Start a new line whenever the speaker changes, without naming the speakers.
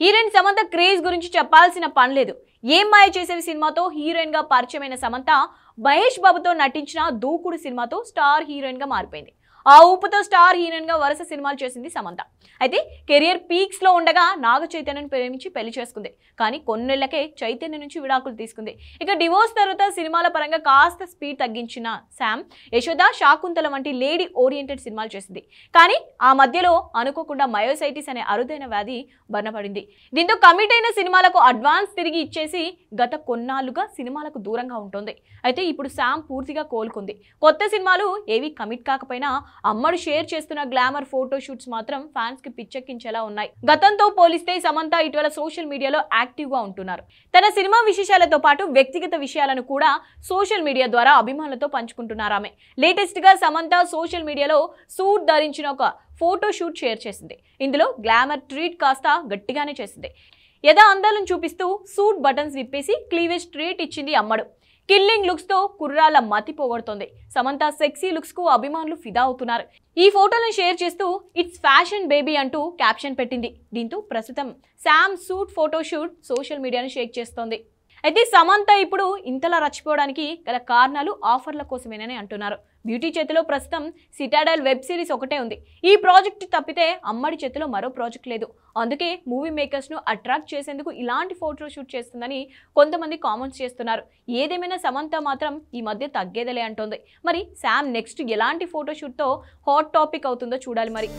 Heroine Samantha craze గురించి చెప్పాల్సిన పని లేదు. ఏం మాయ చేసేవి సినిమాతో హీరోయిన్ గా పరిచయమైన సమంత మహేష్ బాబుతో నటించిన దూకుడు సినిమాతో స్టార్ హీరోయిన్ గా మారిపోయింది. ఆ ఊపుతో స్టార్ హీరోయిన్ గా వరుస సినిమాలు చేసింది సమంత. అయితే కెరియర్ పీక్స్ లో ఉండగా నాగ చైతన్యను ప్రేమించి పెళ్లి చేసుకుంది. కానీ కొన్నేళ్లకే చైతన్య నుంచి విడాకులు తీసుకుంది. ఇక డివోర్స్ తర్వాత సినిమాల పరంగా కాస్త స్పీడ్ తగ్గించిన శామ్ యశోద, శాకుంతల వంటి లేడీ ఓరియంటెడ్ సినిమాలు చేసింది. కానీ ఆ మధ్యలో అనుకోకుండా మయోసైటిస్ అనే అరుదైన వ్యాధి బన్నపడింది. దీంతో కమిట్ అయిన సినిమాలకు అడ్వాన్స్ తిరిగి ఇచ్చేసి గత కొన్నాళ్లుగా సినిమాలకు దూరంగా ఉంటుంది. అయితే ఇప్పుడు శామ్ పూర్తిగా కోలుకుంది. కొత్త సినిమాలు ఏవి కమిట్ కాకపోయినా అమ్మడు షేర్ చేస్తున్న గ్లామర్ ఫోటో షూట్స్ మాత్రం ఫ్యాన్స్ కి పిచ్చెక్కించేలా ఉన్నాయి. గతంతో పోలిస్తే సమంత ఇటీవల సోషల్ మీడియాలో యాక్టివ్ గా ఉంటున్నారు. తన సినిమా విశేషాలతో పాటు వ్యక్తిగత విషయాలను కూడా సోషల్ మీడియా ద్వారా అభిమానులతో పంచుకుంటున్నారు ఆమె. లేటెస్ట్ గా సమంత సోషల్ మీడియాలో సూట్ ధరించిన ఒక ఫోటో షూట్ షేర్ చేసింది. ఇందులో గ్లామర్ ట్రీట్ కాస్త గట్టిగానే చేసింది. యథా అందాలను చూపిస్తూ సూట్ బటన్స్ విప్పేసి క్లీవేజ్ ట్రీట్ ఇచ్చింది అమ్మడు. కిల్లింగ్ లుక్స్ తో కుర్రాళ్ళ మతి పోగొడుతోంది. సమంత సెక్సీ లుక్స్ కు అభిమానులు ఫిదా అవుతున్నారు. ఈ ఫోటోలను షేర్ చేస్తూ ఇట్స్ ఫ్యాషన్ బేబీ అంటూ క్యాప్షన్ పెట్టింది. దీంతో ప్రస్తుతం Sam suit photo shoot social మీడియాను షేక్ చేస్తోంది. అయితే సమంత ఇప్పుడు ఇంతలా రచ్చిపోవడానికి గల కారణాలు ఆఫర్ల కోసమేనని అంటున్నారు. బ్యూటీ చేతిలో ప్రస్తుతం సిటాడల్ వెబ్ సిరీస్ ఒకటే ఉంది. ఈ ప్రాజెక్ట్ తప్పితే అమ్మడి చేతిలో మరో ప్రాజెక్ట్ లేదు. అందుకే మూవీ మేకర్స్ ను అట్రాక్ట్ చేసేందుకు ఇలాంటి ఫోటో షూట్ చేస్తుందని కొంతమంది కామెంట్స్ చేస్తున్నారు. ఏదేమైనా సమంత మాత్రం ఈ మధ్య తగ్గేదలే అంటోంది. మరి శామ్ నెక్స్ట్ ఎలాంటి ఫోటో షూట్ తో హాట్ టాపిక్ అవుతుందో చూడాలి మరి.